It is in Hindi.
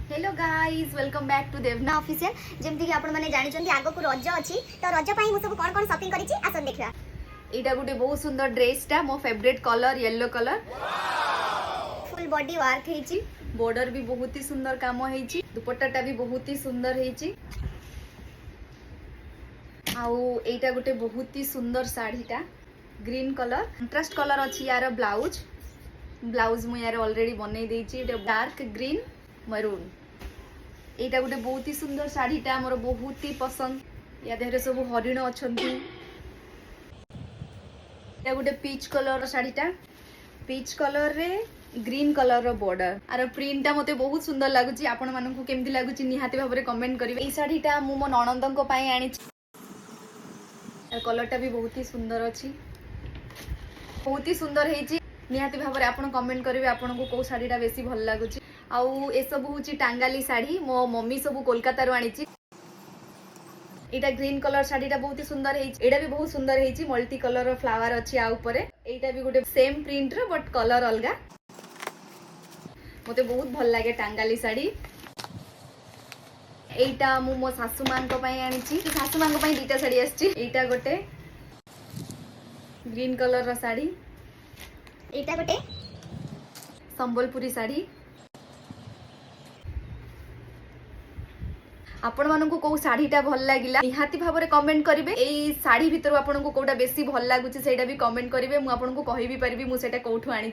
Hello guys welcome back to देवना ऑफिशियल जेमति कि आपण माने जानि चंदी आगो को रज अछि तो रज पई मु सब कोन कोन शॉपिंग करिछि आसन देखिबा। एटा गुटे बहुत सुंदर ड्रेसटा मो favourite colour yellow colour full body work हेछि, बॉर्डर भी बहुत ही सुंदर काम हेछि, दुपट्टाटा भी बहुत ही सुंदर हेछि। आउ एटा गुटे बहुत ही सुंदर साड़ीटा ग्रीन कलर कंट्रास्ट कलर अछि यार ब्लाउज मु यार ऑलरेडी बनै देछि डार्क ग्रीन मरून। एटा गुटे बहुत ही सुंदर साड़ीटा मोर बहुत ही पसंद या देहरे सब हरिण अछंती। एटा गुटे पीच कलर साड़ीटा पीच कलर रे ग्रीन कलर रो बॉर्डर आर प्रिंटटा मते बहुत सुंदर लागुची। आपण मानकु केमति लागुची निहाती भाबरे कमेंट करिवे। ए साड़ीटा मु मो ननंदंको पई आनी कलरटा भी बहुत ही सुंदर अछि, बहुत ही सुंदर हेछि। निहाती भाबरे आपण कमेंट करिवे आपनको को साड़ीटा बेसी भल लागुची। आउ ए सब होची टांगाली साड़ी मो मम्मी सब कोलकाता रो आनी। एटा ग्रीन कलर साड़ीटा बहुत ही सुंदर हेछि, एटा भी बहुत सुंदर हेछि। मल्टी कलर फ्लावर अछि आ ऊपर एटा भी गुटे same print row but colour अलगा। मते बहुत भल लागे टांगाली साड़ी। एटा मु मो सासु मान को पई आनी छि, सासु मान को पई दीटा साड़ी आछि। एटा गोटे ग्रीन कलर रो साड़ी, एटा गोटे संबलपुरी साड़ी। आपण मानकु को साड़ीटा भल लागिला निहाती भाबरे कमेंट करिवे। एई साड़ी भितर आपनको कोटा बेसी भल लागुची सेटा भी कमेंट करिवे। मु आपनको कहि भी परिबी मु सेटा कोठु आनी।